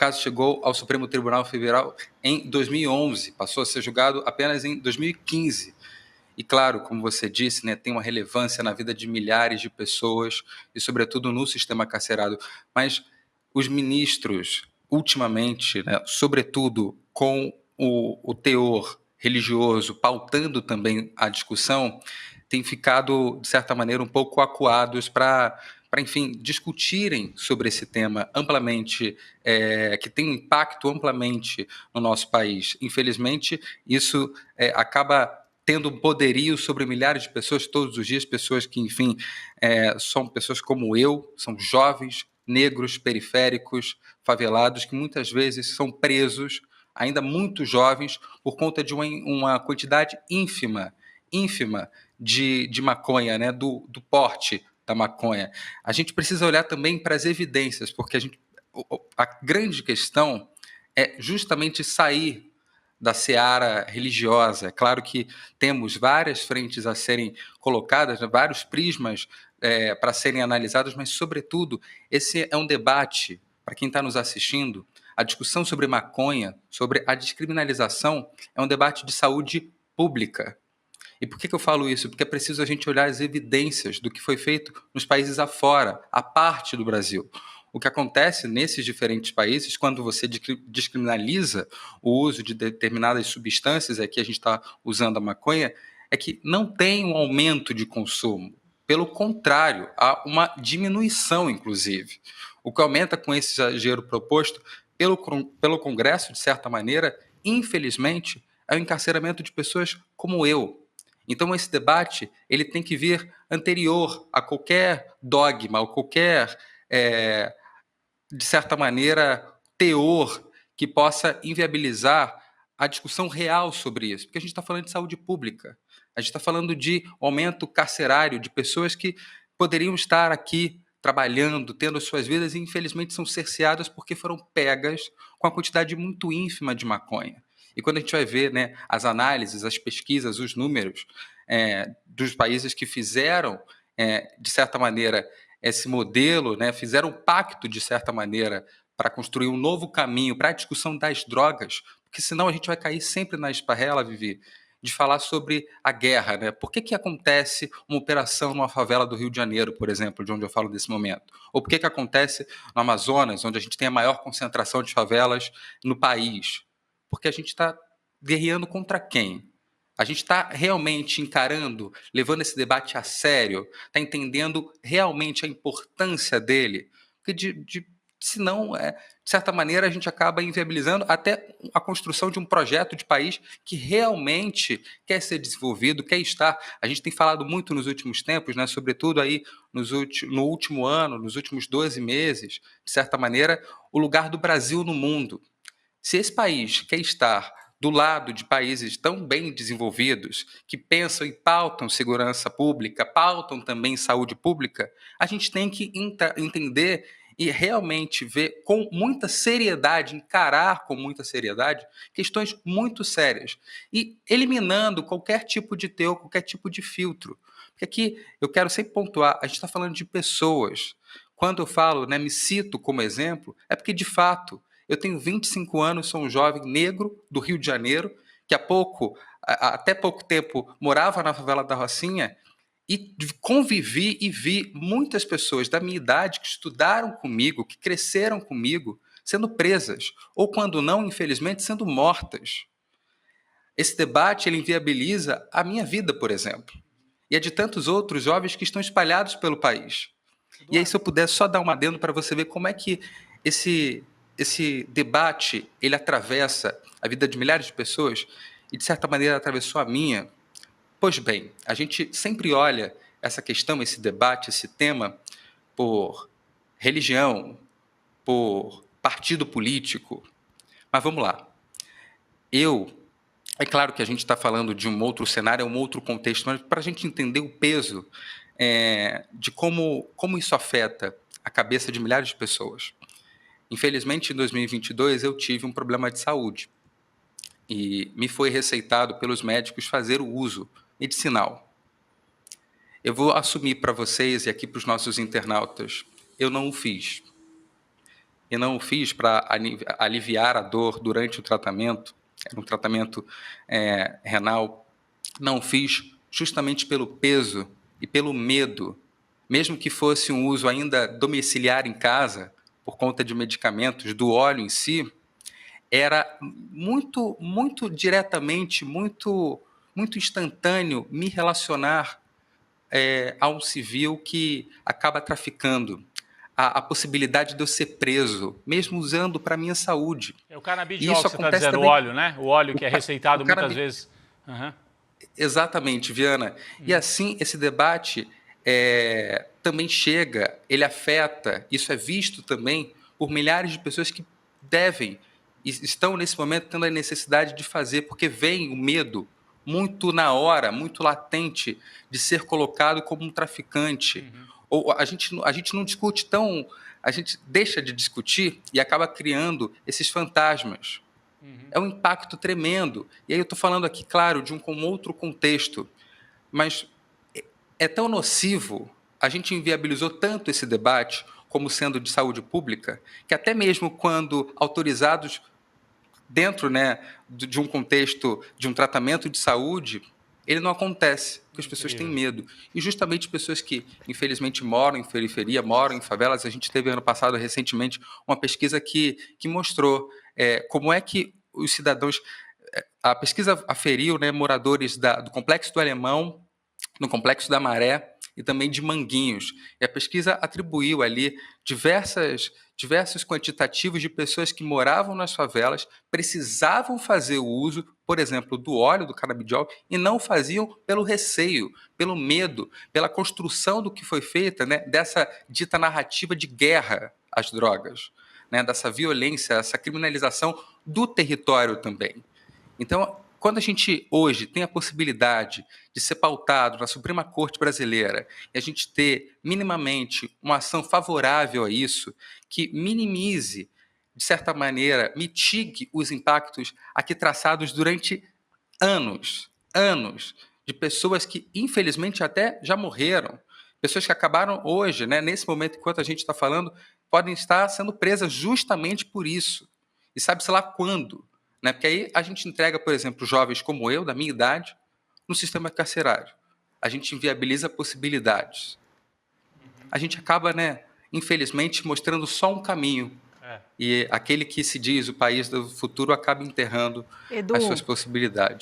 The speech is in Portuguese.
caso chegou ao Supremo Tribunal Federal em 2011, passou a ser julgado apenas em 2015. E claro, como você disse, né, tem uma relevância na vida de milhares de pessoas e, sobretudo, no sistema carcerário. Mas os ministros, ultimamente, né, sobretudo com o teor religioso pautando também a discussão, têm ficado, de certa maneira, um pouco acuados para, enfim, discutirem sobre esse tema amplamente, que tem um impacto amplamente no nosso país. Infelizmente, isso acaba tendo um poderio sobre milhares de pessoas todos os dias, pessoas que, enfim, são pessoas como eu, são jovens, negros, periféricos, favelados, que muitas vezes são presos, ainda muito jovens, por conta de uma quantidade ínfima de maconha, né, do porte da maconha. A gente precisa olhar também para as evidências, porque a grande questão é justamente sair da seara religiosa. É claro que temos várias frentes a serem colocadas, né, vários prismas para serem analisados, mas, sobretudo, esse é um debate, para quem está nos assistindo, a discussão sobre maconha, sobre a descriminalização, é um debate de saúde pública. E por que eu falo isso? Porque é preciso a gente olhar as evidências do que foi feito nos países afora, a parte do Brasil. O que acontece nesses diferentes países, quando você descriminaliza o uso de determinadas substâncias, aqui a gente está usando a maconha, é que não tem um aumento de consumo. Pelo contrário, há uma diminuição, inclusive. O que aumenta com esse exagero proposto pelo Congresso, de certa maneira, infelizmente, é o encarceramento de pessoas como eu. Então, esse debate ele tem que vir anterior a qualquer dogma, ou qualquer, de certa maneira, teor que possa inviabilizar a discussão real sobre isso. Porque a gente está falando de saúde pública, a gente está falando de aumento carcerário de pessoas que poderiam estar aqui trabalhando, tendo as suas vidas e, infelizmente, são cerceadas porque foram pegas com a quantidade muito ínfima de maconha. E quando a gente vai ver, né, as análises, as pesquisas, os números dos países que fizeram, de certa maneira, esse modelo, né, fizeram um pacto, de certa maneira, para construir um novo caminho para a discussão das drogas, porque senão a gente vai cair sempre na esparrela, Vivi, de falar sobre a guerra, né? Por que acontece uma operação numa favela do Rio de Janeiro, por exemplo, de onde eu falo nesse momento? Ou por que acontece no Amazonas, onde a gente tem a maior concentração de favelas no país? Porque a gente está guerreando contra quem? A gente está realmente encarando, levando esse debate a sério, está entendendo realmente a importância dele? Porque senão, de certa maneira, a gente acaba inviabilizando até a construção de um projeto de país que realmente quer ser desenvolvido, quer estar. A gente tem falado muito nos últimos tempos, né, sobretudo aí no último ano, nos últimos 12 meses, de certa maneira, o lugar do Brasil no mundo. Se esse país quer estar do lado de países tão bem desenvolvidos, que pensam e pautam segurança pública, pautam também saúde pública, a gente tem que entender e realmente ver com muita seriedade, encarar com muita seriedade, questões muito sérias. E eliminando qualquer tipo de teor, qualquer tipo de filtro. Porque aqui eu quero sempre pontuar, a gente está falando de pessoas. Quando eu falo, né, me cito como exemplo, é porque, de fato, eu tenho 25 anos, sou um jovem negro do Rio de Janeiro, que até pouco tempo morava na favela da Rocinha e convivi e vi muitas pessoas da minha idade que estudaram comigo, que cresceram comigo, sendo presas, ou quando não, infelizmente, sendo mortas. Esse debate ele inviabiliza a minha vida, por exemplo, e a de tantos outros jovens que estão espalhados pelo país. E aí, se eu puder só dar um adendo para você ver como é que esse debate ele atravessa a vida de milhares de pessoas e, de certa maneira, atravessou a minha. Pois bem, a gente sempre olha essa questão, esse debate, esse tema, por religião, por partido político. Mas vamos lá. É claro que a gente está falando de um outro cenário, é um outro contexto, mas para a gente entender o peso de como isso afeta a cabeça de milhares de pessoas. Infelizmente, em 2022, eu tive um problema de saúde e me foi receitado pelos médicos fazer o uso medicinal. Eu vou assumir para vocês e aqui para os nossos internautas, eu não o fiz. e não o fiz para aliviar a dor durante o tratamento, era um tratamento renal, não o fiz justamente pelo peso e pelo medo, mesmo que fosse um uso ainda domiciliar em casa, por conta de medicamentos, do óleo em si, era muito, muito diretamente, muito, muito instantâneo me relacionar a um civil que acaba traficando. A possibilidade de eu ser preso, mesmo usando para minha saúde. É o E canabidiol isso que você está acontece dizendo, o também. óleo, né? O óleo que é O receitado muitas cannabis, vezes. Uhum. exatamente, Viana. E assim, esse debate também chega, ele afeta, isso é visto também por milhares de pessoas que devem, estão nesse momento tendo a necessidade de fazer, porque vem o medo muito na hora, muito latente, de ser colocado como um traficante. Ou a gente não discute tão. A gente deixa de discutir e acaba criando esses fantasmas. É um impacto tremendo. E aí eu estou falando aqui, claro, de um outro contexto, mas é tão nocivo, a gente inviabilizou tanto esse debate como sendo de saúde pública, que até mesmo quando autorizados dentro, né, de um contexto de um tratamento de saúde, ele não acontece, porque as pessoas têm Incrível. medo. E justamente pessoas que, infelizmente, moram em periferia, moram em favelas, a gente teve ano passado, recentemente, uma pesquisa que mostrou como é que os cidadãos... A pesquisa aferiu, né, moradores do Complexo do Alemão, no Complexo da Maré e também de Manguinhos. E a pesquisa atribuiu ali diversos quantitativos de pessoas que moravam nas favelas, precisavam fazer o uso, por exemplo, do óleo, do canabidiol, e não faziam pelo receio, pelo medo, pela construção do que foi feita, né, dessa dita narrativa de guerra às drogas, né, dessa violência, essa criminalização do território também. Então, quando a gente hoje tem a possibilidade de ser pautado na Suprema Corte Brasileira e a gente ter minimamente uma ação favorável a isso, que minimize, de certa maneira, mitigue os impactos aqui traçados durante anos, de pessoas que, infelizmente, até já morreram, pessoas que acabaram hoje, né, nesse momento, enquanto a gente está falando, podem estar sendo presas justamente por isso. E sabe-se lá quando. Né? Porque aí a gente entrega, por exemplo, jovens como eu, da minha idade, no sistema carcerário. A gente inviabiliza possibilidades. A gente acaba, né, infelizmente, mostrando só um caminho. E aquele que se diz o país do futuro acaba enterrando as suas Edu, possibilidades.